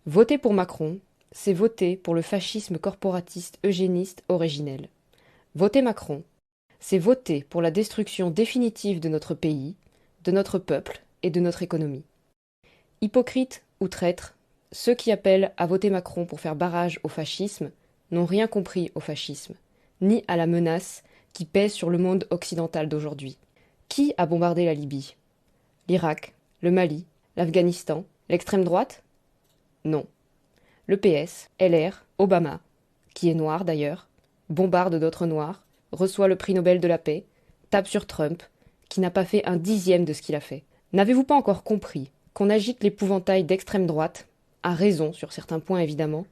Voter pour Macron, c'est voter pour le fascisme corporatiste eugéniste originel. Voter Macron, c'est voter pour la destruction définitive de notre pays, de notre peuple et de notre économie. Hypocrites ou traîtres, ceux qui appellent à voter Macron pour faire barrage au fascisme n'ont rien compris au fascisme, ni à la menace qui pèse sur le monde occidental d'aujourd'hui. Qui a bombardé la Libye? L'Irak, le Mali, l'Afghanistan, l'extrême droite? Non. Le PS, LR, Obama, qui est noir d'ailleurs, bombarde d'autres noirs, reçoit le prix Nobel de la paix, tape sur Trump, qui n'a pas fait un dixième de ce qu'il a fait. N'avez-vous pas encore compris qu'on agite l'épouvantail d'extrême droite, à raison sur certains points évidemment,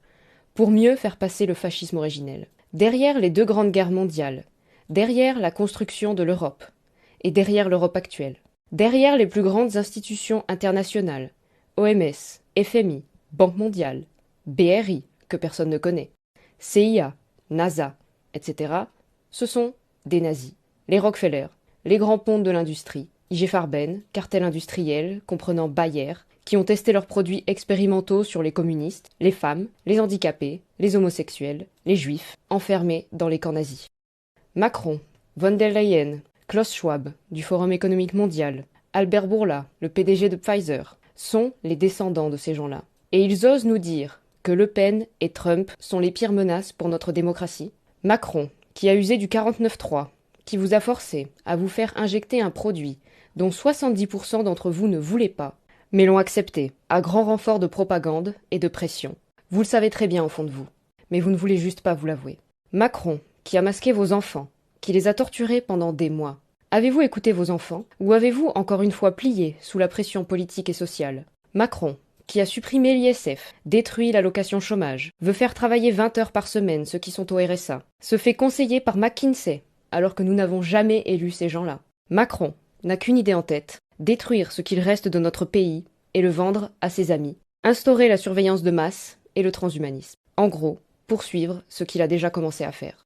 pour mieux faire passer le fascisme originel? Derrière les deux grandes guerres mondiales, derrière la construction de l'Europe, et derrière l'Europe actuelle, derrière les plus grandes institutions internationales, OMS, FMI, Banque mondiale, BRI, que personne ne connaît, CIA, NASA, etc., ce sont des nazis. Les Rockefeller, les grands pontes de l'industrie, IG Farben, cartel industriel comprenant Bayer, qui ont testé leurs produits expérimentaux sur les communistes, les femmes, les handicapés, les homosexuels, les juifs, enfermés dans les camps nazis. Macron, von der Leyen, Klaus Schwab, du Forum économique mondial, Albert Bourla, le PDG de Pfizer, sont les descendants de ces gens-là. Et ils osent nous dire que Le Pen et Trump sont les pires menaces pour notre démocratie. Macron, qui a usé du 49.3, qui vous a forcé à vous faire injecter un produit dont 70% d'entre vous ne voulaient pas, mais l'ont accepté, à grand renfort de propagande et de pression. Vous le savez très bien au fond de vous, mais vous ne voulez juste pas vous l'avouer. Macron, qui a masqué vos enfants, qui les a torturés pendant des mois. Avez-vous écouté vos enfants, ou avez-vous encore une fois plié sous la pression politique et sociale? Macron, qui a supprimé l'ISF, détruit l'allocation chômage, veut faire travailler 20 heures par semaine ceux qui sont au RSA, se fait conseiller par McKinsey, alors que nous n'avons jamais élu ces gens-là. Macron n'a qu'une idée en tête, détruire ce qu'il reste de notre pays et le vendre à ses amis, instaurer la surveillance de masse et le transhumanisme. En gros, poursuivre ce qu'il a déjà commencé à faire.